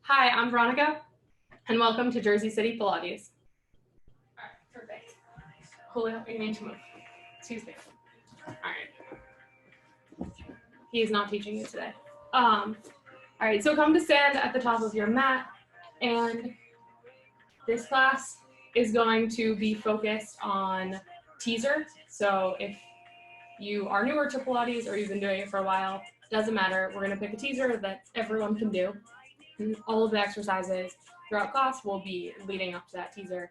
Hi, I'm Veronica, and welcome to Jersey City Pilates. All right, perfect. Julio, you need to move. Excuse me. All right. He is not teaching you today. All right, so come to stand at the top of your mat, and this class is going to be focused on teaser. So if you are newer to Pilates or you've been doing it for a while, doesn't matter. We're going to pick a teaser that everyone can do. And all of the exercises throughout class will be leading up to that teaser,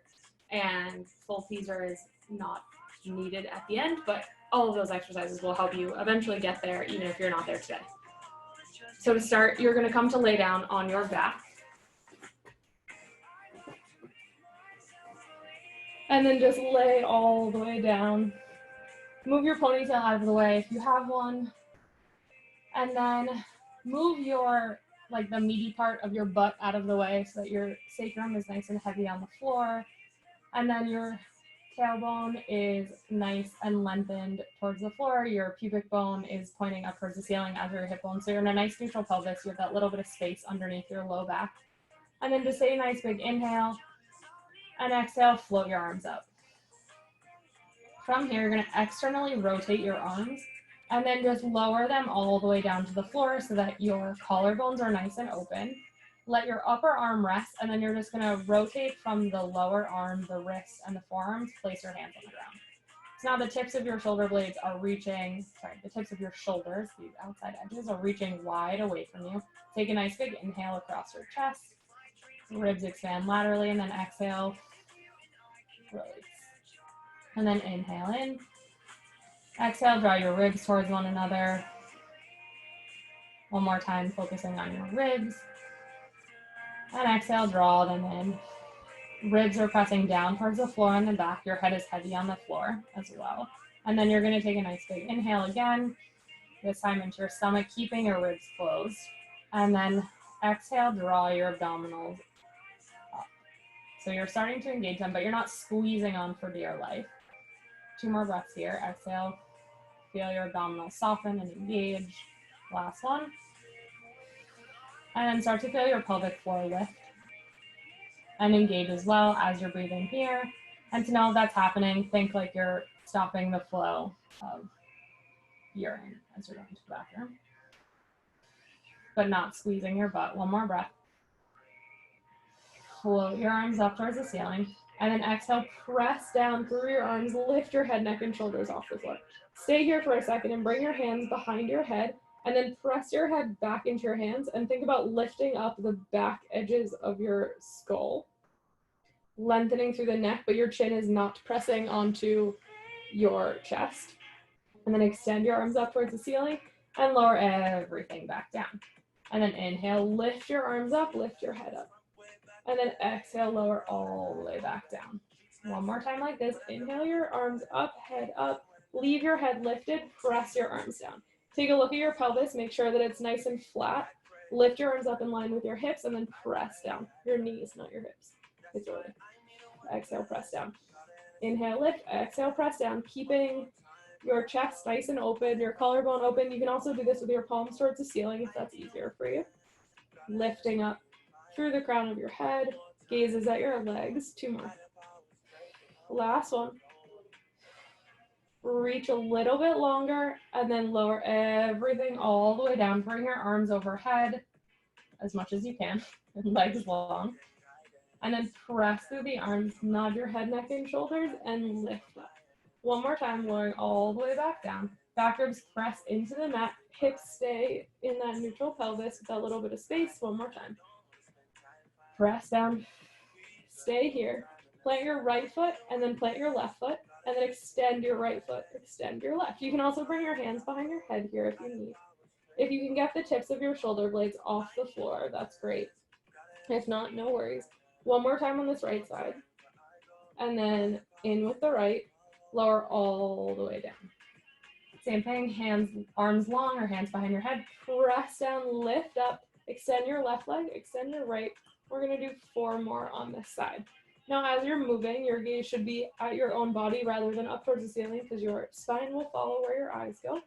and full teaser is not needed at the end, but all of those exercises will help you eventually get there, even if you're not there today. So to start, you're going to come to lay down on your back, and then just lay all the way down. Move your ponytail out of the way if you have one, and then move your the meaty part of your butt out of the way so that your sacrum is nice and heavy on the floor, and then your tailbone is nice and lengthened towards the floor. Your pubic bone is pointing up towards the ceiling, as your hip bone. So you're in a nice neutral pelvis. You have that little bit of space underneath your low back. And then just take a nice big inhale, and exhale, float your arms up. From here, you're going to externally rotate your arms, and then just lower them all the way down to the floor so that your collarbones are nice and open. Let your upper arm rest, and then you're just going to rotate from the lower arm, the wrist, and the forearms. Place your hands on the ground. So now the tips of your shoulder blades are the tips of your shoulders, these outside edges, are reaching wide away from you. Take a nice big inhale across your chest. Ribs expand laterally, and then exhale, release. And then inhale in. Exhale, draw your ribs towards one another. One more time, focusing on your ribs. And exhale, draw them in. Ribs are pressing down towards the floor and the back. Your head is heavy on the floor as well. And then you're going to take a nice big inhale again, this time into your stomach, keeping your ribs closed. And then exhale, draw your abdominals up. So you're starting to engage them, but you're not squeezing on for dear life. 2 more breaths here. Exhale, feel your abdominals soften and engage. Last one. And then start to feel your pelvic floor lift and engage as well as you're breathing here. And to know if that's happening, think like you're stopping the flow of urine as you're going to the bathroom, but not squeezing your butt. One more breath. Float your arms up towards the ceiling, and then exhale, press down through your arms, lift your head, neck, and shoulders off the floor. Stay here for a second and bring your hands behind your head, and then press your head back into your hands and think about lifting up the back edges of your skull, lengthening through the neck, but your chin is not pressing onto your chest. And then extend your arms up towards the ceiling and lower everything back down. And then inhale, lift your arms up, lift your head up. And then exhale, lower all the way back down. One more time like this. Inhale your arms up, head up. Leave your head lifted, press your arms down. Take a look at your pelvis, make sure that it's nice and flat. Lift your arms up in line with your hips, and then press down. Your knees, not your hips. It's really. Exhale, press down. Inhale, lift. Exhale, press down. Keeping your chest nice and open, your collarbone open. You can also do this with your palms towards the ceiling if that's easier for you. Lifting up through the crown of your head, gazes at your legs. 2 more. Last one. Reach a little bit longer, and then lower everything all the way down. Bring your arms overhead as much as you can, and legs long. And then press through the arms, nod your head, neck, and shoulders, and lift up. One more time, lowering all the way back down. Back ribs press into the mat. Hips stay in that neutral pelvis with that little bit of space. One more time. Press down. Stay here. Plant your right foot, and then plant your left foot, and then extend your right foot. Extend your left. You can also bring your hands behind your head here if you need. If you can get the tips of your shoulder blades off the floor, that's great. If not, no worries. One more time on this right side. And then in with the right, lower all the way down. Same thing, hands, arms long or hands behind your head. Press down, lift up, extend your left leg, extend your right. We're gonna do 4 more on this side. Now, as you're moving, your gaze should be at your own body rather than up towards the ceiling, because your spine will follow where your eyes go.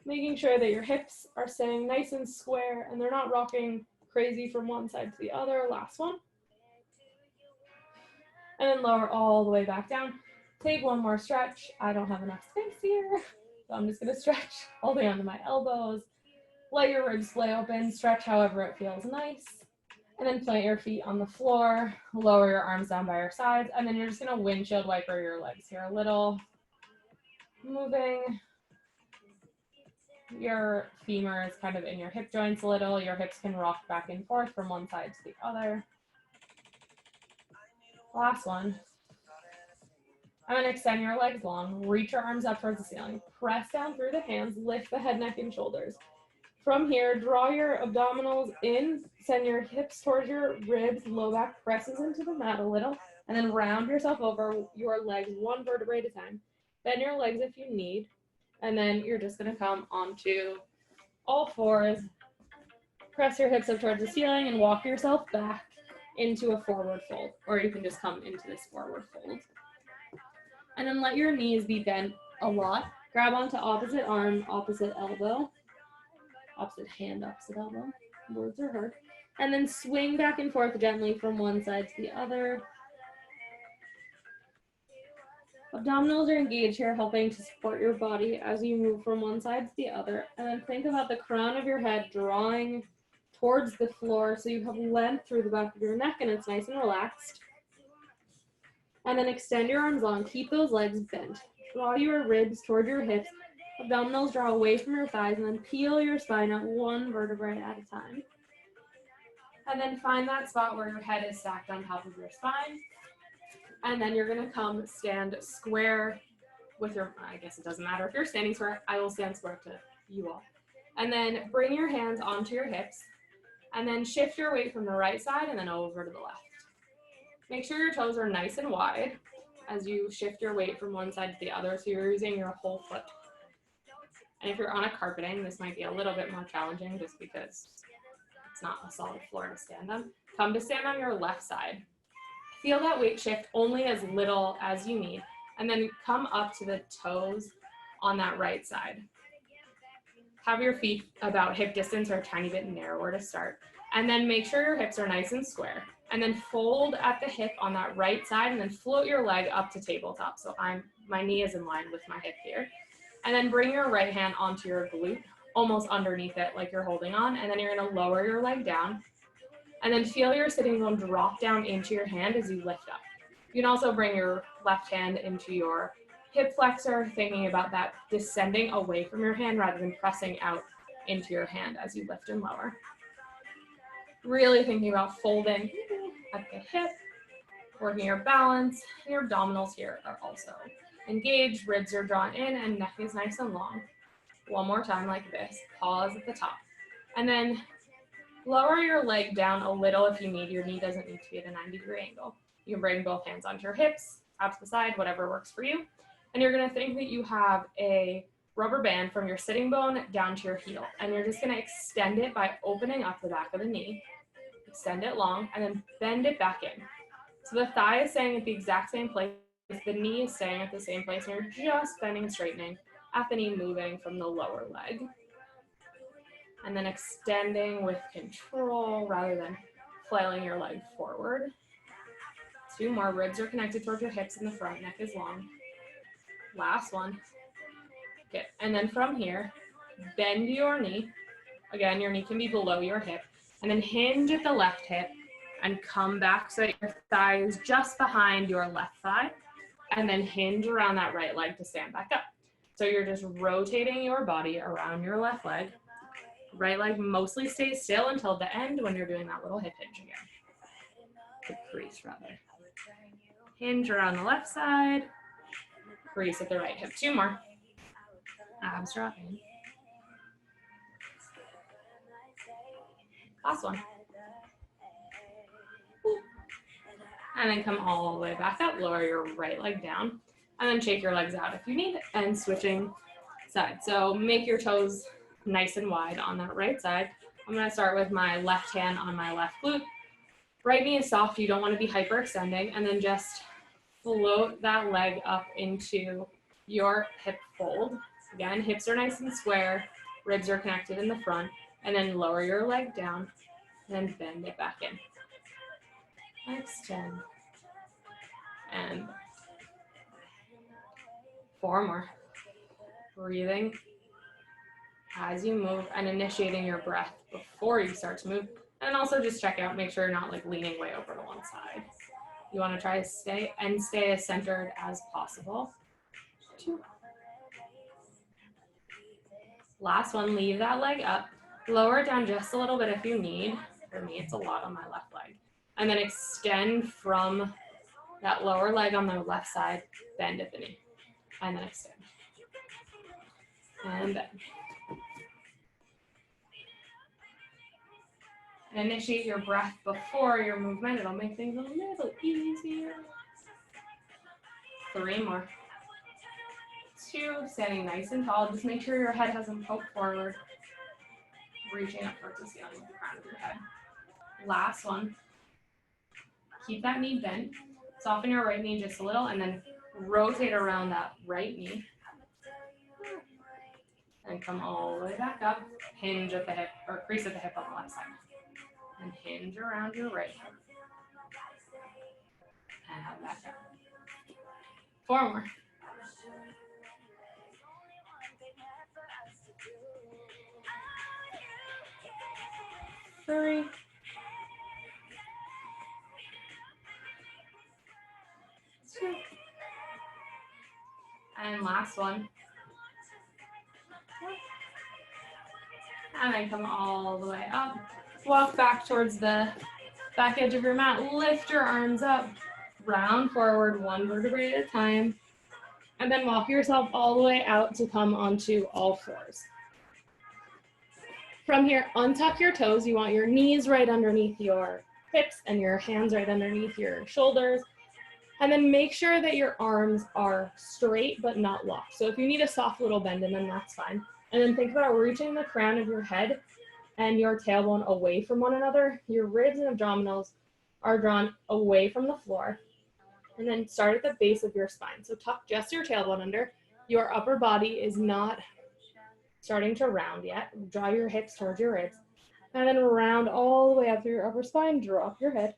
Making sure that your hips are staying nice and square and they're not rocking crazy from one side to the other. Last one. And then lower all the way back down. Take one more stretch. I don't have enough space here, so I'm just gonna stretch holding onto my elbows. Let your ribs splay open, stretch however it feels nice. And then plant your feet on the floor, lower your arms down by your sides, and then you're just gonna windshield wiper your legs here a little. Moving your femur is kind of in your hip joints a little. Your hips can rock back and forth from one side to the other. Last one. And then extend your legs long, reach your arms up towards the ceiling, press down through the hands, lift the head, neck, and shoulders. From here, draw your abdominals in, send your hips towards your ribs, low back presses into the mat a little, and then round yourself over your legs one vertebrae at a time. Bend your legs if you need, and then you're just gonna come onto all fours, press your hips up towards the ceiling, and walk yourself back into a forward fold, or you can just come into this forward fold. And then let your knees be bent a lot. Grab onto opposite arm, opposite elbow, opposite hand, opposite elbow. Words are hard. And then swing back and forth gently from one side to the other. Abdominals are engaged here, helping to support your body as you move from one side to the other. And then think about the crown of your head drawing towards the floor so you have length through the back of your neck and it's nice and relaxed. And then extend your arms long. Keep those legs bent. Draw your ribs toward your hips. Abdominals draw away from your thighs, and then peel your spine up one vertebrae at a time. And then find that spot where your head is stacked on top of your spine. And then you're going to come stand square with your, I guess it doesn't matter if you're standing square, I will stand square to you all. And then bring your hands onto your hips, and then shift your weight from the right side and then over to the left. Make sure your toes are nice and wide as you shift your weight from one side to the other, so you're using your whole foot. And if you're on a carpeting, this might be a little bit more challenging just because it's not a solid floor to stand on. Come to stand on your left side. Feel that weight shift only as little as you need, and then come up to the toes on that right side. Have your feet about hip distance or a tiny bit narrower to start, and then make sure your hips are nice and square. And then fold at the hip on that right side, and then float your leg up to tabletop. So my knee is in line with my hip here. And then bring your right hand onto your glute, almost underneath it like you're holding on. And then you're gonna lower your leg down. And then feel your sitting bone drop down into your hand as you lift up. You can also bring your left hand into your hip flexor, thinking about that descending away from your hand rather than pressing out into your hand as you lift and lower. Really thinking about folding at the hip, working your balance. Your abdominals here are also engaged, ribs are drawn in, and neck is nice and long. One more time like this. Pause at the top. And then lower your leg down a little if you need. Your knee doesn't need to be at a 90-degree angle. You can bring both hands onto your hips, out to the side, whatever works for you. And you're gonna think that you have a rubber band from your sitting bone down to your heel. And you're just gonna extend it by opening up the back of the knee, extend it long, and then bend it back in. So the thigh is staying at the exact same place, the knee is staying at the same place, and you're just bending and straightening at the knee, moving from the lower leg. And then extending with control rather than flailing your leg forward. 2 more, ribs are connected towards your hips in the front, neck is long. Last one. Okay, and then from here, bend your knee. Again, your knee can be below your hip. And then hinge at the left hip and come back so that your thigh is just behind your left thigh. And then hinge around that right leg to stand back up. So you're just rotating your body around your left leg. Right leg mostly stays still until the end when you're doing that little hip hinge again. The crease rather. Hinge around the left side. Crease at the right hip. 2 more. Abs drop in. Last one. And then come all the way back up. Lower your right leg down. And then shake your legs out if you need. And switching sides. So make your toes nice and wide on that right side. I'm going to start with my left hand on my left glute. Right knee is soft. You don't want to be hyperextending. And then just float that leg up into your hip fold. Again, hips are nice and square. Ribs are connected in the front. And then lower your leg down. then bend it back in. Extend. And 4 more. Breathing as you move and initiating your breath before you start to move. And also just check out, make sure you're not like leaning way over to one side. You want to try to stay as centered as possible. 2. Last one, leave that leg up. Lower it down just a little bit if you need. For me, it's a lot on my left leg. And then extend from that lower leg on the left side, bend at the knee. And then extend. And bend. Initiate your breath before your movement. It'll make things a little easier. 3 more. 2, standing nice and tall. Just make sure your head hasn't poked forward. Reaching up towards the ceiling with the crown of your head. Last one. Keep that knee bent. Soften your right knee just a little and then rotate around that right knee. And come all the way back up. Hinge at the hip, or crease at the hip on the left side. And hinge around your right hip. And back up. 4 more. 3. 2. And last one. And then come all the way up. Walk back towards the back edge of your mat. Lift your arms up. Round forward 1 vertebrae at a time. And then walk yourself all the way out to come onto all 4s. From here, untuck your toes. You want your knees right underneath your hips and your hands right underneath your shoulders. And then make sure that your arms are straight but not locked. So if you need a soft little bend in them, that's fine. And then think about reaching the crown of your head and your tailbone away from one another. Your ribs and abdominals are drawn away from the floor. And then start at the base of your spine. So tuck just your tailbone under. Your upper body is not starting to round yet. Draw your hips towards your ribs. And then round all the way up through your upper spine. Drop your head.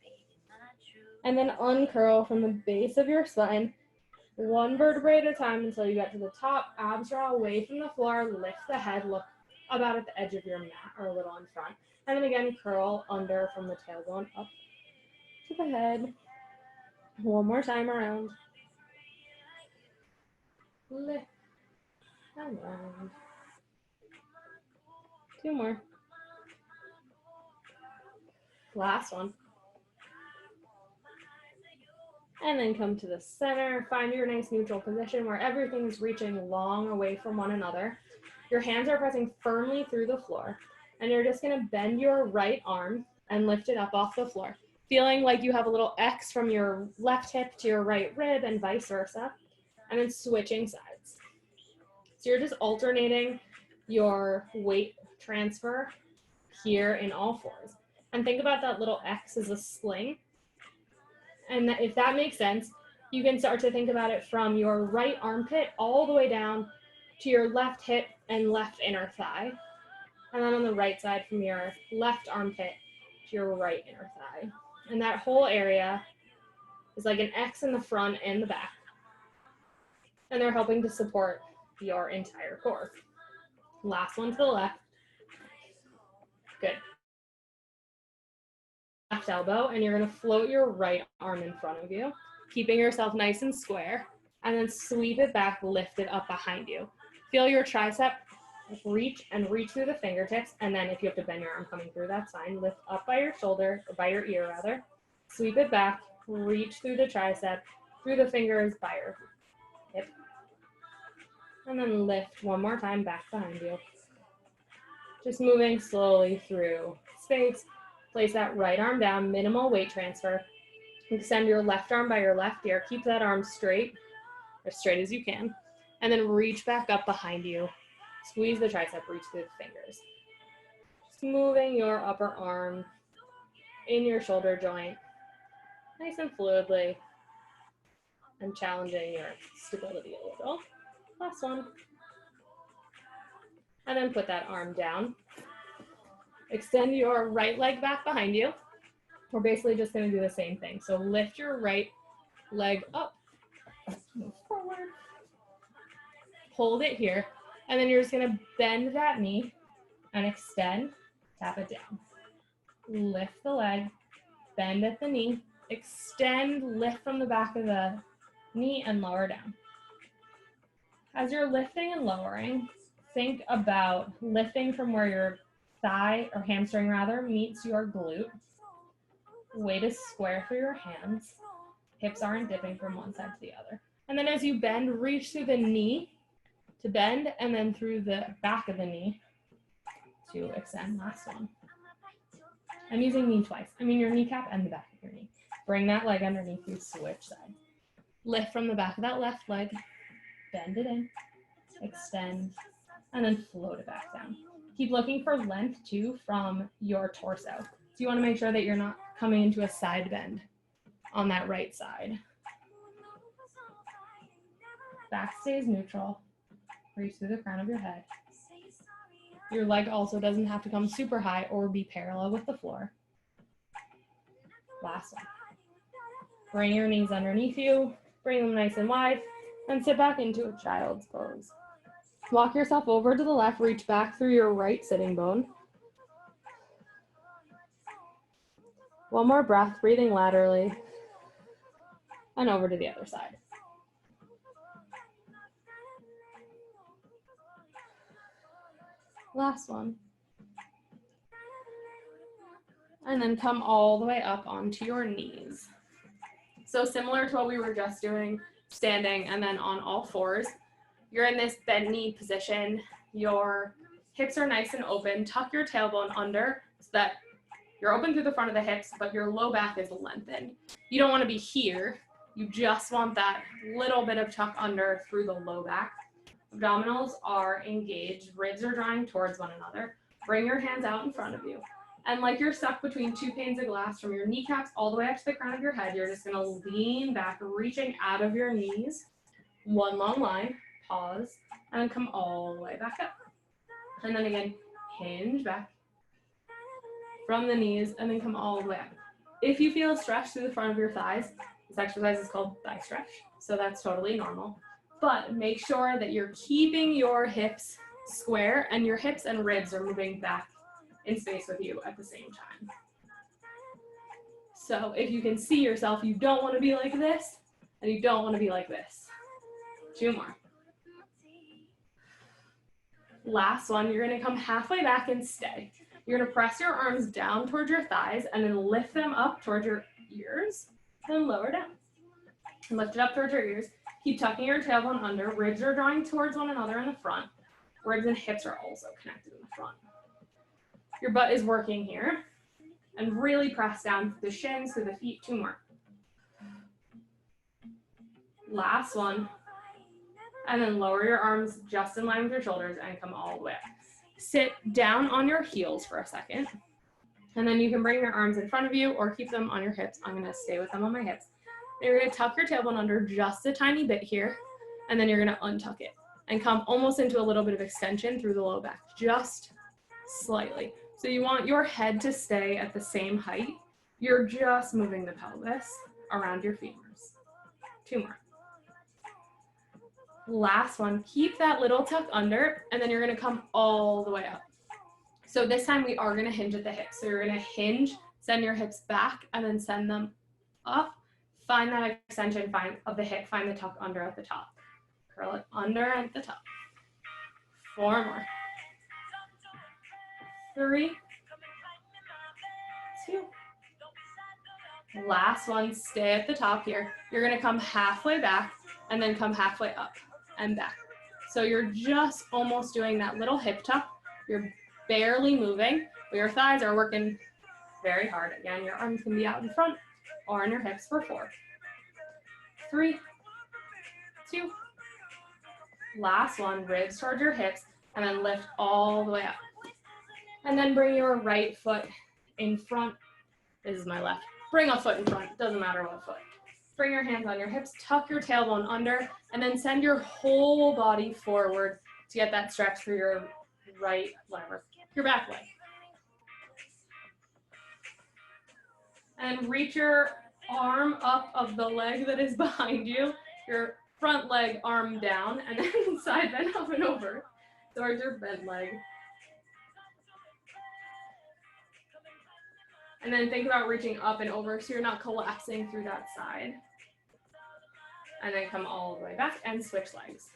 And then uncurl from the base of your spine, 1 vertebrae at a time until you get to the top. Abs draw away from the floor. Lift the head. Look about at the edge of your mat or a little in front. And then again, curl under from the tailbone up to the head. 1 more time around. Lift and round. 2 more. Last one. And then come to the center. Find your nice neutral position where everything's reaching long away from one another. Your hands are pressing firmly through the floor. And you're just going to bend your right arm and lift it up off the floor. Feeling like you have a little X from your left hip to your right rib and vice versa. And then switching sides. So you're just alternating your weight transfer here in all 4s. And think about that little X as a sling. And if that makes sense, you can start to think about it from your right armpit all the way down to your left hip and left inner thigh. And then on the right side from your left armpit to your right inner thigh. And that whole area is like an X in the front and the back. And they're helping to support your entire core. Last one to the left. Good. Left elbow, and you're going to float your right arm in front of you, keeping yourself nice and square, and then sweep it back, lift it up behind you. Feel your tricep reach through the fingertips, and then if you have to bend your arm coming through, that's fine. Lift up by your shoulder, or by your ear rather. Sweep it back, reach through the tricep, through the fingers, by your hip. And then lift 1 more time back behind you. Just moving slowly through space. Place that right arm down, minimal weight transfer. Extend your left arm by your left ear. Keep that arm straight, as straight as you can. And then reach back up behind you. Squeeze the tricep, reach through the fingers. Just moving your upper arm in your shoulder joint, nice and fluidly, and challenging your stability a little. Last one. And then put that arm down. Extend your right leg back behind you. We're basically just going to do the same thing. So lift your right leg up, move forward, hold it here, and then you're just going to bend that knee and extend, tap it down. Lift the leg, bend at the knee, extend, lift from the back of the knee and lower down. As you're lifting and lowering, think about lifting from where your thigh or hamstring rather meets your glute. Weight is square through your hands. Hips aren't dipping from one side to the other. And then as you bend, reach through the knee to bend and then through the back of the knee to extend. Last one. I'm using knee twice. I mean your kneecap and the back of your knee. Bring that leg underneath you, switch side. Lift from the back of that left leg, bend it in, extend, and then float it back down. Keep looking for length too from your torso. So you want to make sure that you're not coming into a side bend on that right side. Back stays neutral. Reach through the crown of your head. Your leg also doesn't have to come super high or be parallel with the floor. Last one. Bring your knees underneath you. Bring them nice and wide. And sit back into a child's pose. Walk yourself over to the left. Reach back through your right sitting bone. One more breath, breathing laterally. And over to the other side. Last one. And then come all the way up onto your knees. So similar to what we were just doing, standing and then on all fours, you're in this bent knee position. Your hips are nice and open. Tuck your tailbone under so that you're open through the front of the hips, but your low back is lengthened. You don't want to be here. You just want that little bit of tuck under through the low back. Abdominals are engaged. Ribs are drawing towards one another. Bring your hands out in front of you. And like you're stuck between two panes of glass from your kneecaps all the way up to the crown of your head, you're just going to lean back, reaching out of your knees. One long line, pause, and then come all the way back up. And then again, hinge back from the knees, and then come all the way up. If you feel a stretch through the front of your thighs, this exercise is called thigh stretch, so that's totally normal. But make sure that you're keeping your hips square and your hips and ribs are moving back in space with you at the same time. So if you can see yourself, you don't want to be like this, and you don't want to be like this. 2 more. Last one, you're going to come halfway back and stay. You're going to press your arms down towards your thighs and then lift them up towards your ears and lower down. And lift it up towards your ears. Keep tucking your tailbone under. Ribs are drawing towards one another in the front. Ribs and hips are also connected in the front. Your butt is working here. And really press down the shins to the feet. 2 more. Last one. And then lower your arms just in line with your shoulders and come all the way up. Sit down on your heels for a second. And then you can bring your arms in front of you or keep them on your hips. I'm going to stay with them on my hips. You're going to tuck your tailbone under just a tiny bit here. And then you're going to untuck it and come almost into a little bit of extension through the low back, just slightly. So you want your head to stay at the same height. You're just moving the pelvis around your femurs. 2 more. Last one, keep that little tuck under, and then you're going to come all the way up. So this time we are going to hinge at the hips. So you're going to hinge, send your hips back, and then send them up. Find that extension of the hip, find the tuck under at the top. Curl it under at the top. 4 more. 3, 2. Last one, stay at the top here. You're going to come halfway back and then come halfway up and back. So you're just almost doing that little hip tuck. You're barely moving, but your thighs are working very hard. Again, your arms can be out in front or on your hips for 4. 3, 2. Last one, ribs towards your hips, and then lift all the way up. And then bring your right foot in front. This is my left. Bring a foot in front, doesn't matter what foot. Bring your hands on your hips, tuck your tailbone under, and then send your whole body forward to get that stretch for your right leg, your back leg. And reach your arm up of the leg that is behind you, your front leg arm down, and then side bend up and over towards your bent leg. And then think about reaching up and over so you're not collapsing through that side. And then come all the way back and switch legs.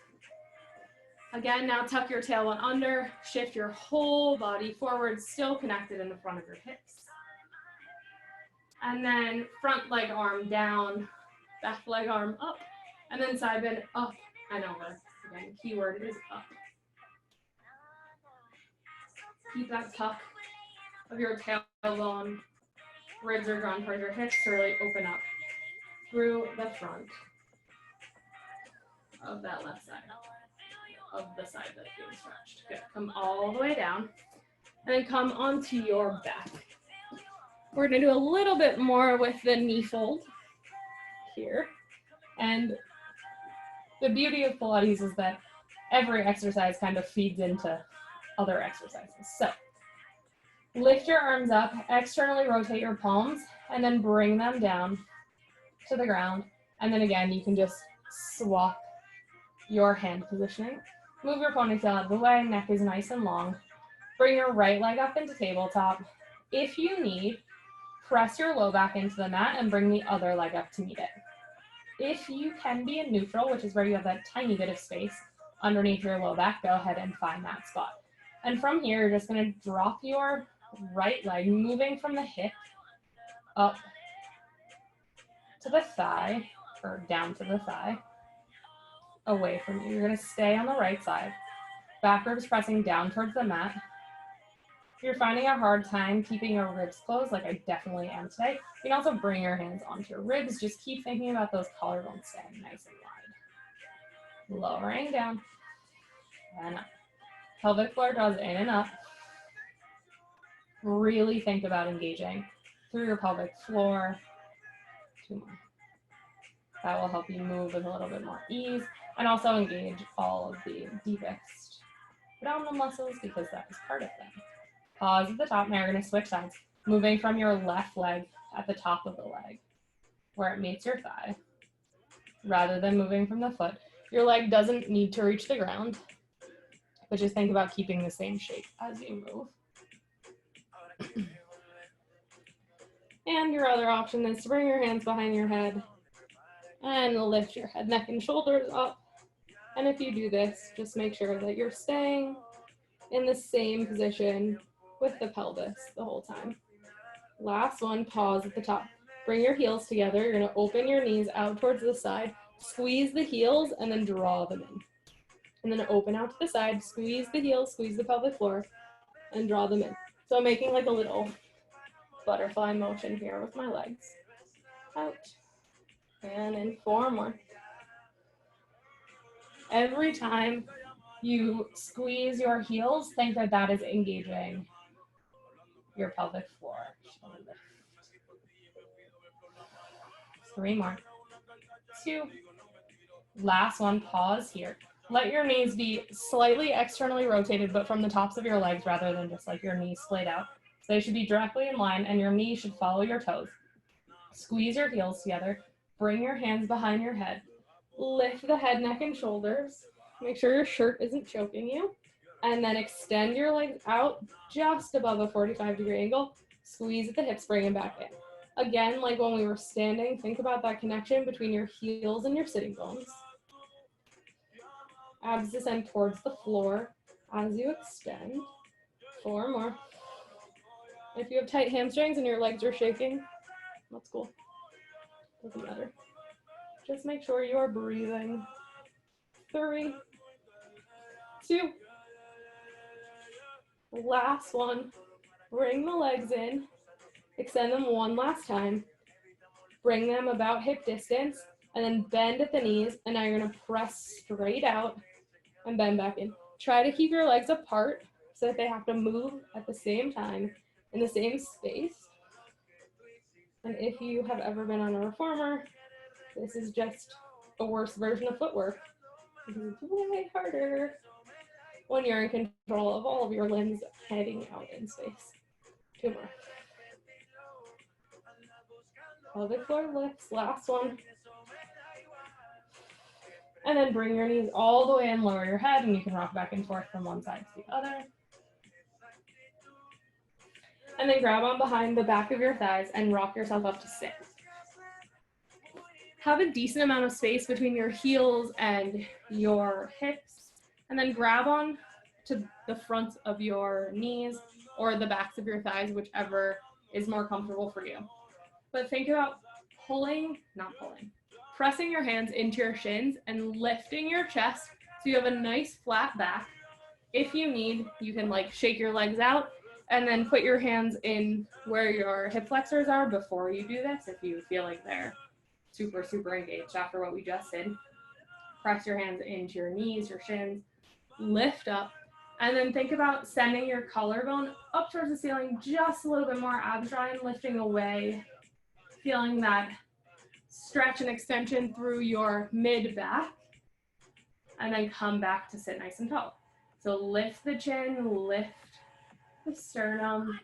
Again, now tuck your tailbone under, shift your whole body forward, still connected in the front of your hips. And then front leg arm down, back leg arm up, and then side bend up and over. Again, keyword is up. Keep that tuck of your tailbone. Ribs are drawn towards your hips to really open up through the front of that left side, of the side that's being stretched. Good. Come all the way down, and then come onto your back. We're going to do a little bit more with the knee fold here. And the beauty of Pilates is that every exercise kind of feeds into other exercises. So lift your arms up, externally rotate your palms, and then bring them down to the ground. And then again, you can just swap your hand positioning. Move your ponytail out of the way, neck is nice and long. Bring your right leg up into tabletop. If you need, press your low back into the mat and bring the other leg up to meet it. If you can be in neutral, which is where you have that tiny bit of space underneath your low back, go ahead and find that spot. And from here, you're just going to drop your right leg, moving from the hip up to the thigh, or down to the thigh, away from you. You're going to stay on the right side. Back ribs pressing down towards the mat. If you're finding a hard time keeping your ribs closed, like I definitely am today, you can also bring your hands onto your ribs. Just keep thinking about those collarbones staying nice and wide. Lowering down and up. Pelvic floor draws in and up. Really think about engaging through your pelvic floor. 2 more. That will help you move with a little bit more ease and also engage all of the deepest abdominal muscles because that is part of them. Pause at the top. Now you're going to switch sides, moving from your left leg at the top of the leg where it meets your thigh rather than moving from the foot. Your leg doesn't need to reach the ground, but just think about keeping the same shape as you move. And your other option is to bring your hands behind your head and lift your head, neck, and shoulders up. And if you do this, just make sure that you're staying in the same position with the pelvis the whole time. Last one, pause at the top. Bring your heels together. You're going to open your knees out towards the side, squeeze the heels, and then draw them in. And then open out to the side, squeeze the heels, squeeze the pelvic floor, and draw them in. So I'm making like a little butterfly motion here with my legs. Out. And in 4 more. Every time you squeeze your heels, think that that is engaging your pelvic floor. 3 more. 2. Last one, pause here. Let your knees be slightly externally rotated, but from the tops of your legs rather than just like your knees splayed out. So they should be directly in line and your knees should follow your toes. Squeeze your heels together. Bring your hands behind your head. Lift the head, neck, and shoulders. Make sure your shirt isn't choking you. And then extend your legs out just above a 45-degree angle. Squeeze at the hips, bring them back in. Again, like when we were standing, think about that connection between your heels and your sitting bones. Abs descend towards the floor as you extend. 4 more. If you have tight hamstrings and your legs are shaking, that's cool. Doesn't matter. Just make sure you are breathing. 3, 2. Last one. Bring the legs in. Extend them one last time. Bring them about hip distance and then bend at the knees. And now you're going to press straight out and bend back in. Try to keep your legs apart so that they have to move at the same time in the same space. And if you have ever been on a reformer, this is just a worse version of footwork. Because it's way harder when you're in control of all of your limbs heading out in space. 2 more. Pelvic floor lifts, last one. And then bring your knees all the way in, lower your head, and you can rock back and forth from one side to the other. And then grab on behind the back of your thighs and rock yourself up to sit. Have a decent amount of space between your heels and your hips, and then grab on to the front of your knees or the backs of your thighs, whichever is more comfortable for you. But think about pressing your hands into your shins and lifting your chest so you have a nice flat back. If you need, you can like shake your legs out and then put your hands in where your hip flexors are before you do this. If you feel like they're super, super engaged after what we just did, press your hands into your knees, your shins, lift up, and then think about sending your collarbone up towards the ceiling just a little bit more, abs dry and lifting away, feeling that stretch and extension through your mid back, and then come back to sit nice and tall. So lift the chin, lift the sternum,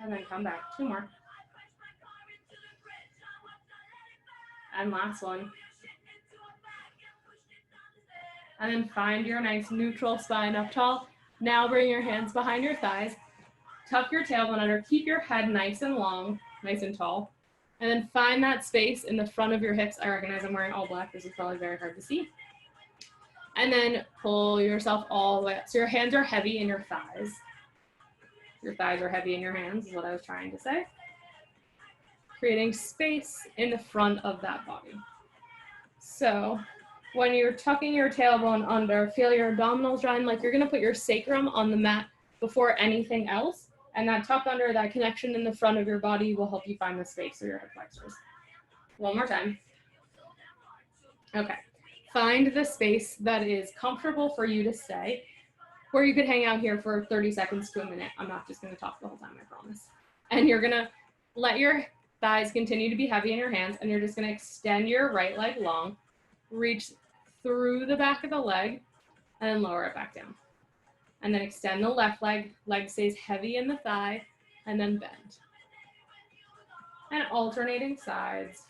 and then come back. 2 more. And last one. And then find your nice neutral spine up tall. Now bring your hands behind your thighs. Tuck your tailbone under. Keep your head nice and long, nice and tall. And then find that space in the front of your hips. I recognize I'm wearing all black. This is probably very hard to see. And then pull yourself all the way up. So your hands are heavy in your thighs. Your thighs are heavy in your hands is what I was trying to say. Creating space in the front of that body. So when you're tucking your tailbone under, feel your abdominals dry, like you're gonna put your sacrum on the mat before anything else. And that tuck under, that connection in the front of your body will help you find the space for your hip flexors. One more time. Okay. Find the space that is comfortable for you to stay, where you could hang out here for 30 seconds to a minute. I'm not just gonna talk the whole time, I promise. And you're gonna let your thighs continue to be heavy in your hands, and you're just gonna extend your right leg long, reach through the back of the leg, and then lower it back down. And then extend the left leg, leg stays heavy in the thigh, and then bend. And alternating sides.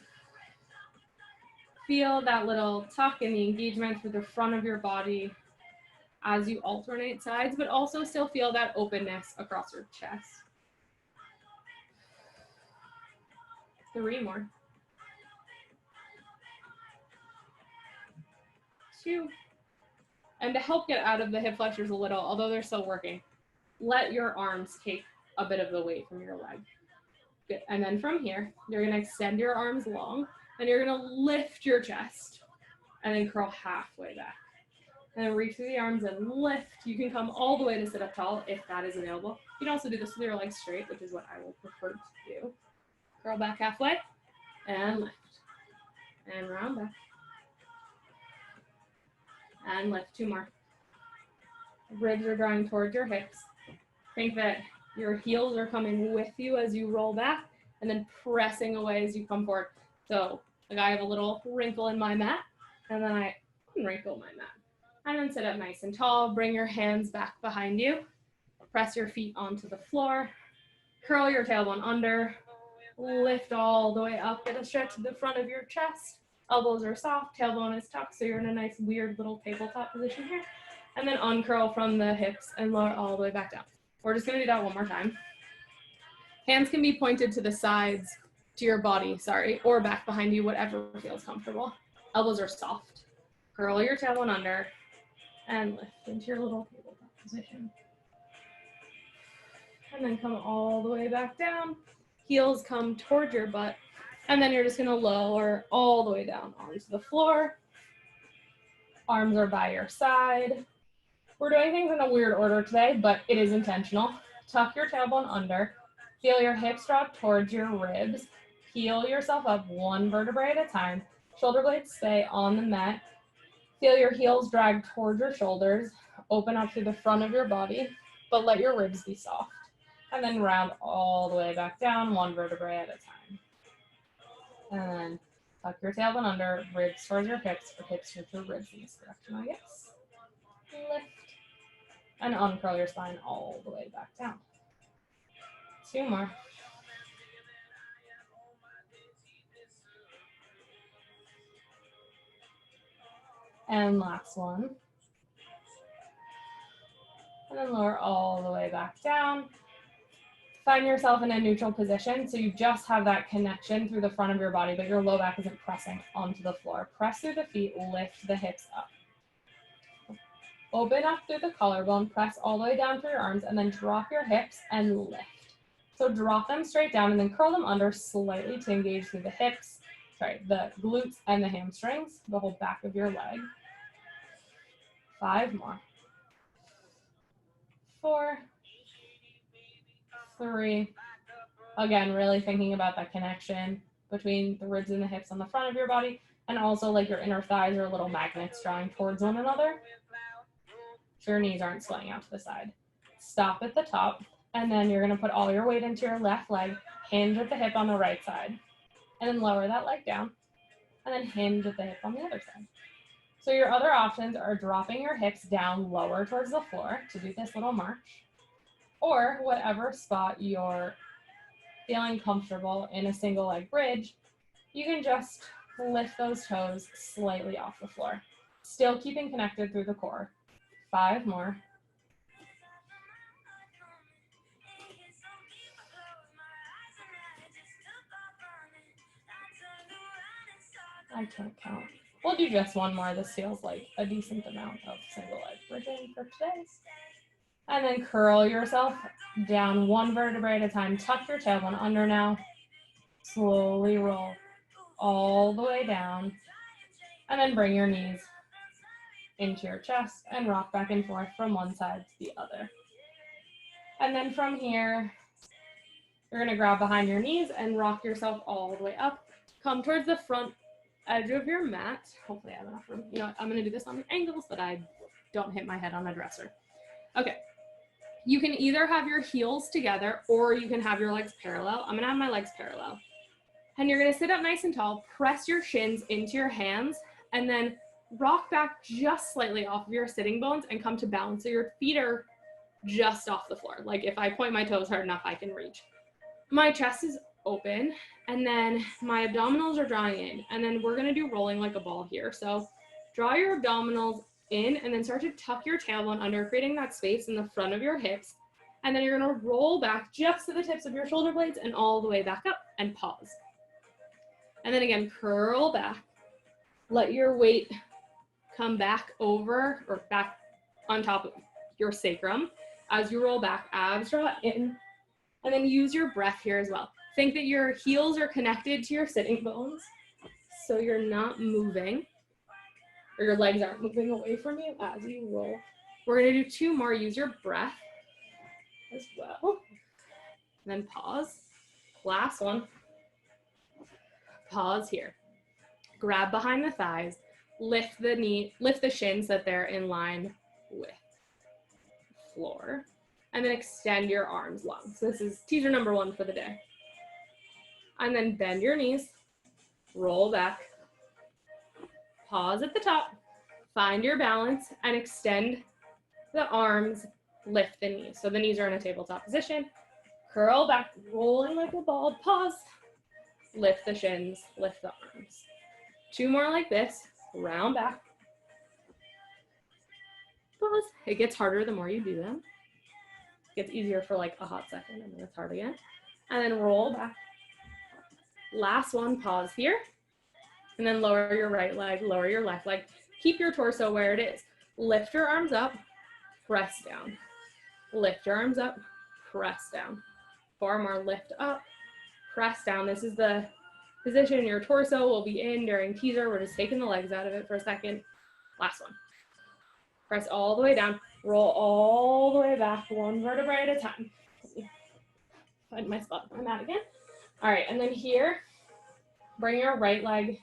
Feel that little tuck in the engagement through the front of your body as you alternate sides, but also still feel that openness across your chest. 3 more. 2. And to help get out of the hip flexors a little, although they're still working, let your arms take a bit of the weight from your leg. Good. And then from here, you're gonna extend your arms long, and you're gonna lift your chest, and then curl halfway back. And then reach through the arms and lift. You can come all the way to sit up tall if that is available. You can also do this with your legs straight, which is what I would prefer to do. Curl back halfway, and lift. And round back. And lift. 2 more. Ribs are drawing towards your hips. Think that your heels are coming with you as you roll back, and then pressing away as you come forward. So like I have a little wrinkle in my mat, and then I unwrinkle my mat. And then sit up nice and tall. Bring your hands back behind you. Press your feet onto the floor. Curl your tailbone under. Lift all the way up. Get a stretch to the front of your chest. Elbows are soft, tailbone is tucked, so you're in a nice weird little tabletop position here. And then uncurl from the hips and lower all the way back down. We're just gonna do that one more time. Hands can be pointed to the sides, to your body, or back behind you, whatever feels comfortable. Elbows are soft. Curl your tailbone under and lift into your little tabletop position. And then come all the way back down. Heels come towards your butt. And then you're just gonna lower all the way down onto the floor. Arms are by your side. We're doing things in a weird order today, but it is intentional. Tuck your tailbone under. Feel your hips drop towards your ribs. Peel yourself up 1 vertebrae at a time. Shoulder blades stay on the mat. Feel your heels drag towards your shoulders. Open up through the front of your body, but let your ribs be soft. And then round all the way back down, 1 vertebrae at a time. And then tuck your tailbone under, ribs towards your hips, or hips towards your ribs in this direction, I guess. Lift. And uncurl your spine all the way back down. 2 more. And last one. And then lower all the way back down. Find yourself in a neutral position, so you just have that connection through the front of your body, but your low back isn't pressing onto the floor. Press through the feet, lift the hips up. Open up through the collarbone, press all the way down through your arms, and then drop your hips and lift. So drop them straight down and then curl them under slightly to engage through the hips, the glutes and the hamstrings, the whole back of your leg. 5 more. 4, 3. Again, really thinking about that connection between the ribs and the hips on the front of your body, and also like your inner thighs are little magnets drawing towards one another, so your knees aren't swaying out to the side. Stop at the top, and then you're gonna put all your weight into your left leg, hinge at the hip on the right side, and then lower that leg down, and then hinge at the hip on the other side. So your other options are dropping your hips down lower towards the floor to do this little march, or whatever spot you're feeling comfortable in a single leg bridge, you can just lift those toes slightly off the floor, still keeping connected through the core. 5 more. I can't count. We'll do just one more. This feels like a decent amount of single leg bridging for today. And then curl yourself down one vertebrae at a time. Tuck your tailbone under now. Slowly roll all the way down. And then bring your knees into your chest and rock back and forth from one side to the other. And then from here, you're going to grab behind your knees and rock yourself all the way up. Come towards the front edge of your mat. Hopefully I have enough room. You know what? I'm going to do this on the angles so that I don't hit my head on the dresser. Okay. You can either have your heels together or you can have your legs parallel. I'm going to have my legs parallel. And you're going to sit up nice and tall, press your shins into your hands, and then rock back just slightly off of your sitting bones and come to balance. So your feet are just off the floor. Like if I point my toes hard enough, I can reach. My chest is open, and then my abdominals are drawing in, and then we're going to do rolling like a ball here. So draw your abdominals in and then start to tuck your tailbone under, creating that space in the front of your hips. And then you're going to roll back just to the tips of your shoulder blades and all the way back up and pause. And then again, curl back. Let your weight come back over or back on top of your sacrum as you roll back, abs draw in, and then use your breath here as well. Think that your heels are connected to your sitting bones, so you're not moving, or your legs aren't moving away from you as you roll. We're gonna do 2 more. Use your breath as well. And then pause. Last one. Pause here. Grab behind the thighs. Lift the knee, lift the shins so that they're in line with the floor. And then extend your arms long. So this is teaser number 1 for the day. And then bend your knees, roll back, pause at the top, find your balance, and extend the arms, lift the knees. So the knees are in a tabletop position. Curl back, rolling like a ball, pause, lift the shins, lift the arms. 2 more like this, round back, pause. It gets harder the more you do them. It gets easier for like a hot second, and then it's hard again. And then roll back. Last one, pause here. And then lower your right leg, lower your left leg. Keep your torso where it is. Lift your arms up, press down. Lift your arms up, press down. 4 more, lift up, press down. This is the position your torso will be in during teaser. We're just taking the legs out of it for a second. Last one. Press all the way down, roll all the way back, 1 vertebrae at a time. Find my spot on that again. All right, and then here, bring your right leg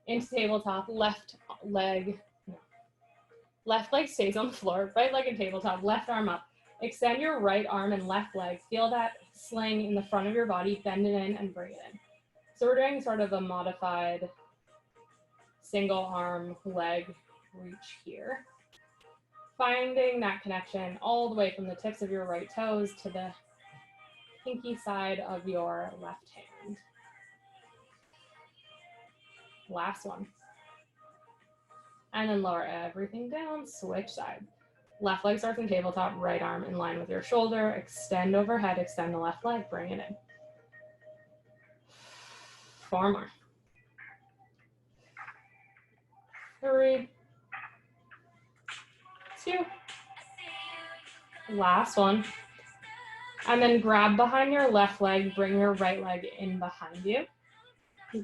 into tabletop, left leg stays on the floor, right leg in tabletop, left arm up. Extend your right arm and left leg. Feel that sling in the front of your body, bend it in and bring it in. So we're doing sort of a modified single arm leg reach here. Finding that connection all the way from the tips of your right toes to the pinky side of your left hand. Last one. And then lower everything down, switch sides. Left leg starts in tabletop, right arm in line with your shoulder, extend overhead, extend the left leg, bring it in. 4 more. 3, 2, last one. And then grab behind your left leg, bring your right leg in behind you.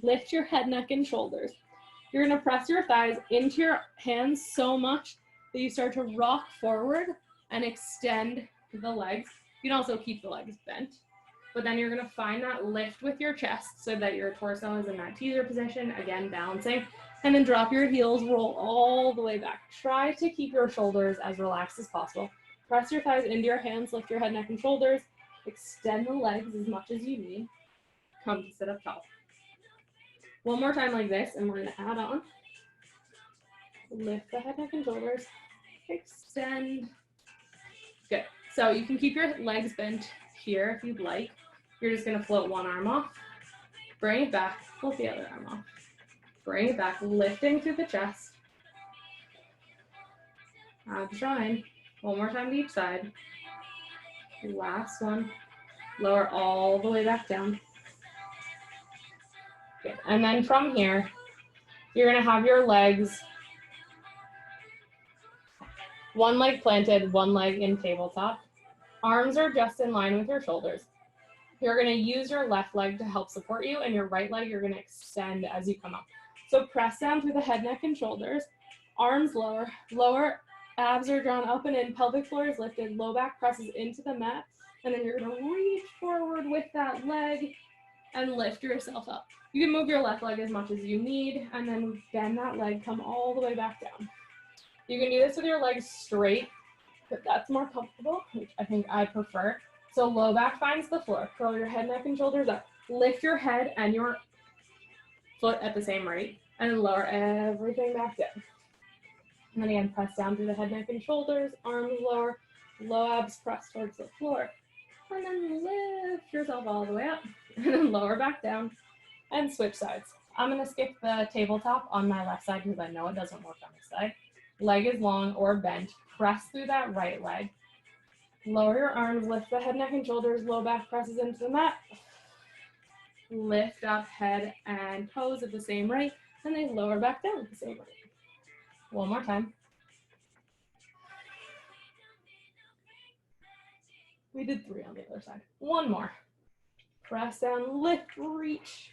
Lift your head, neck, and shoulders. You're gonna press your thighs into your hands so much that you start to rock forward and extend the legs. You can also keep the legs bent, but then you're gonna find that lift with your chest so that your torso is in that teaser position, again, balancing, and then drop your heels, roll all the way back. Try to keep your shoulders as relaxed as possible. Press your thighs into your hands, lift your head, neck, and shoulders, extend the legs as much as you need. Come to sit up tall. One more time like this, and we're gonna add on. Lift the head, neck, and shoulders, extend. Good. So you can keep your legs bent here if you'd like. You're just gonna float one arm off, bring it back, float the other arm off. Bring it back, lifting through the chest. Abs join. One more time to each side. Last one. Lower all the way back down. Good. And then from here, you're gonna have your legs, one leg planted, one leg in tabletop. Arms are just in line with your shoulders. You're gonna use your left leg to help support you, and your right leg you're gonna extend as you come up. So press down through the head, neck, and shoulders. Arms lower, lower, abs are drawn up and in, pelvic floor is lifted, low back presses into the mat, and then you're gonna reach forward with that leg and lift yourself up. You can move your left leg as much as you need, and then bend that leg, come all the way back down. You can do this with your legs straight, but that's more comfortable, which I think I prefer. So low back finds the floor. Curl your head, neck, and shoulders up. Lift your head and your foot at the same rate, and then lower everything back down. And then again, press down through the head, neck, and shoulders, arms lower, low abs press towards the floor. And then lift yourself all the way up, and then lower back down, and switch sides. I'm gonna skip the tabletop on my left side because I know it doesn't work on this side. Leg is long or bent, press through that right leg. Lower your arms, lift the head, neck, and shoulders, low back presses into the mat. Lift up head and toes at the same rate, and then lower back down at the same rate. One more time. We did 3 on the other side. One more. Press down, lift, reach,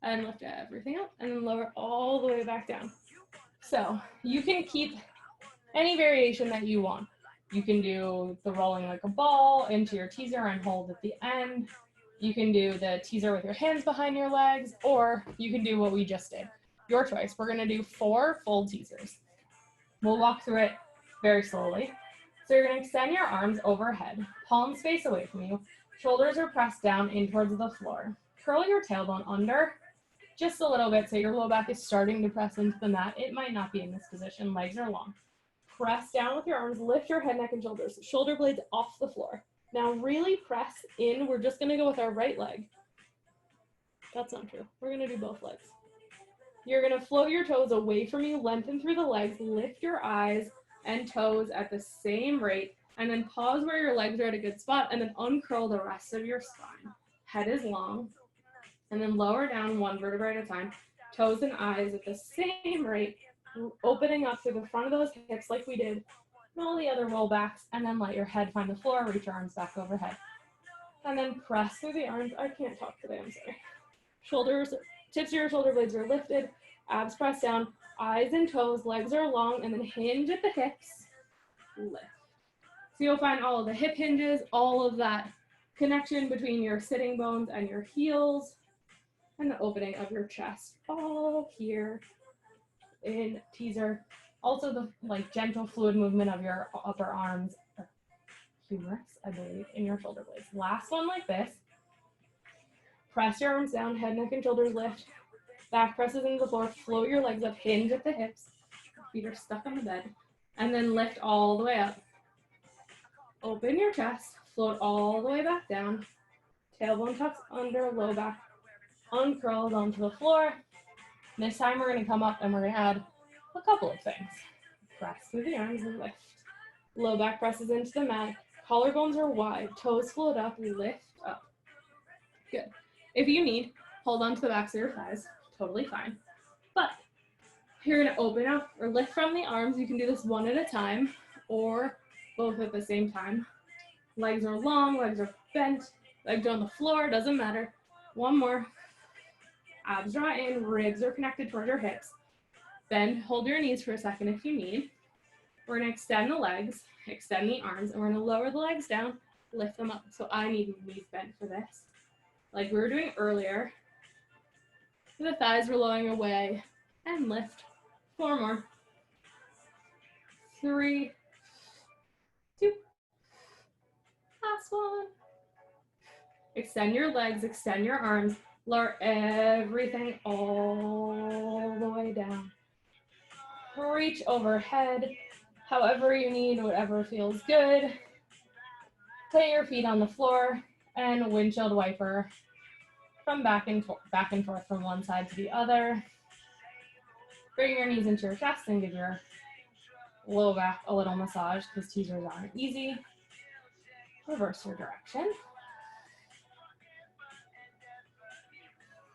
and lift everything up, and then lower all the way back down. So you can keep any variation that you want. You can do the rolling like a ball into your teaser and hold at the end. You can do the teaser with your hands behind your legs, or you can do what we just did. Your choice. We're gonna do 4 full teasers. We'll walk through it very slowly. So you're gonna extend your arms overhead, palms face away from you, shoulders are pressed down in towards the floor. Curl your tailbone under just a little bit so your low back is starting to press into the mat. It might not be in this position, legs are long. Press down with your arms, lift your head, neck, and shoulders, shoulder blades off the floor. Now really press in. We're just gonna go with our right leg. That's not true. We're gonna do both legs. You're gonna float your toes away from you, lengthen through the legs, lift your eyes and toes at the same rate, and then pause where your legs are at a good spot, and then uncurl the rest of your spine. Head is long, and then lower down 1 vertebrae at a time, toes and eyes at the same rate, opening up through the front of those hips like we did, and all the other rollbacks, and then let your head find the floor, reach your arms back overhead. And then press through the arms. I can't talk today, I'm sorry. Shoulders, tips of your shoulder blades are lifted, abs press down, eyes and toes, legs are long, and then hinge at the hips, lift. So you'll find all of the hip hinges, all of that connection between your sitting bones and your heels, and the opening of your chest, all here in teaser. Also the gentle fluid movement of your upper arms, humerus, I believe, in your shoulder blades. Last one like this. Press your arms down, head, neck, and shoulders lift. Back presses into the floor, float your legs up, hinge at the hips. Feet are stuck on the bed. And then lift all the way up. Open your chest, float all the way back down. Tailbone tucks under, low back uncurls onto the floor. This time we're gonna come up and we're gonna add a couple of things. Press through the arms and lift. Low back presses into the mat. Collarbones are wide. Toes float up. Lift up. Good. If you need, hold on to the backs of your thighs. Totally fine. But you're going to open up or lift from the arms. You can do this one at a time or both at the same time. Legs are long, legs are bent, legs on the floor, doesn't matter. One more. Abs draw in, ribs are connected towards your hips. Bend, hold your knees for a second if you need. We're going to extend the legs, extend the arms, and we're going to lower the legs down, lift them up. So I need knees bent for this. Like we were doing earlier. The thighs were lowering away, and lift. 4 more. 3, 2. Last one. Extend your legs, extend your arms, lower everything all the way down. Reach overhead, however you need, whatever feels good. Plant your feet on the floor and windshield wiper from back and forth from one side to the other. Bring your knees into your chest and give your low back a little massage because teasers aren't easy. Reverse your direction.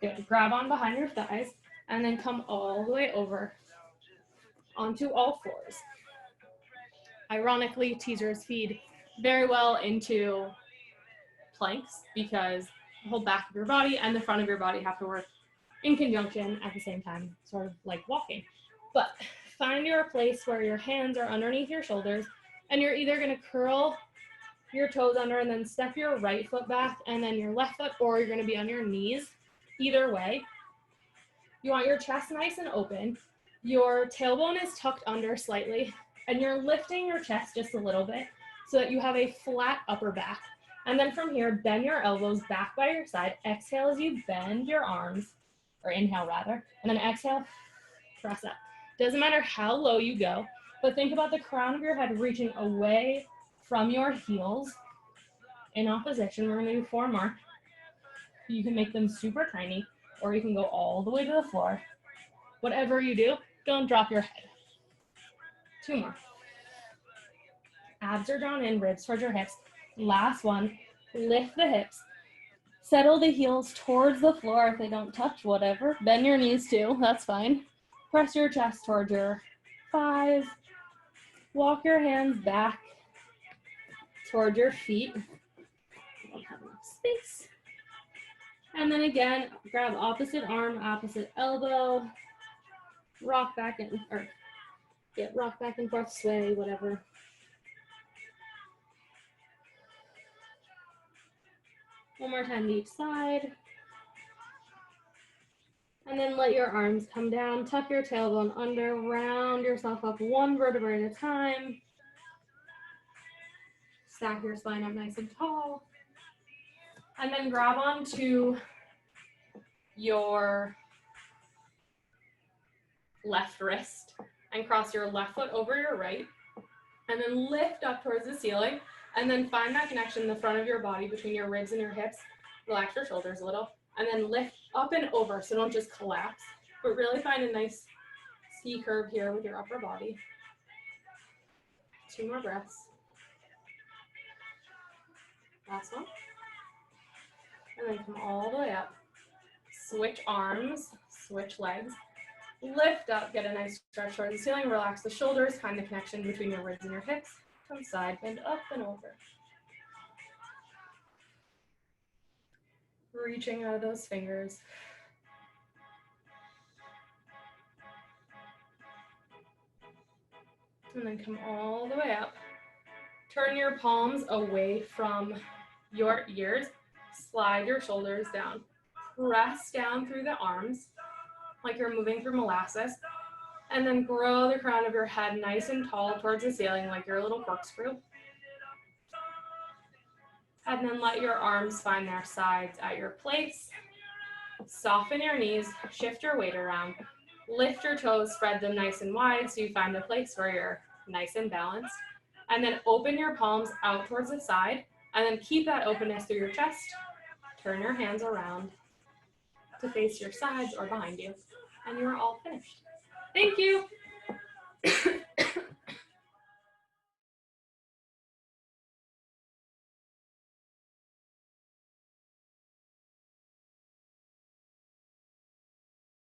Good. Grab on behind your thighs and then come all the way over onto all fours. Ironically, teasers feed very well into planks because the whole back of your body and the front of your body have to work in conjunction at the same time, sort of like walking. But find your place where your hands are underneath your shoulders and you're either going to curl your toes under and then step your right foot back and then your left foot, or you're going to be on your knees. Either way, you want your chest nice and open. Your tailbone is tucked under slightly, and you're lifting your chest just a little bit so that you have a flat upper back. And then from here, bend your elbows back by your side. Exhale as you bend your arms, or inhale rather, and then exhale, press up. Doesn't matter how low you go, but think about the crown of your head reaching away from your heels in opposition. We're going to do 4 more. You can make them super tiny, or you can go all the way to the floor. Whatever you do, don't drop your head. 2 more. Abs are drawn in, ribs towards your hips. Last one, lift the hips. Settle the heels towards the floor if they don't touch, whatever. Bend your knees too, that's fine. Press your chest towards your thighs. Walk your hands back towards your feet. Don't have enough space. And then again, grab opposite arm, opposite elbow. Rock back and, rock back and forth, sway, whatever. One more time to each side. And then let your arms come down, tuck your tailbone under, round yourself up 1 vertebrae at a time. Stack your spine up nice and tall. And then grab onto your left wrist and cross your left foot over your right. And then lift up towards the ceiling. And then find that connection in the front of your body between your ribs and your hips. Relax your shoulders a little. And then lift up and over, so don't just collapse, but really find a nice C curve here with your upper body. 2 more breaths. Last one. And then come all the way up. Switch arms, switch legs. Lift up, get a nice stretch towards the ceiling. Relax the shoulders, find the connection between your ribs and your hips. Come side, bend up and over. Reaching out of those fingers. And then come all the way up. Turn your palms away from your ears. Slide your shoulders down. Press down through the arms like you're moving through molasses. And then grow the crown of your head nice and tall towards the ceiling like you're a little corkscrew. And then let your arms find their sides at your place. Soften your knees, shift your weight around. Lift your toes, spread them nice and wide so you find a place where you're nice and balanced. And then open your palms out towards the side. And then keep that openness through your chest. Turn your hands around to face your sides or behind you. And you are all finished. Thank you.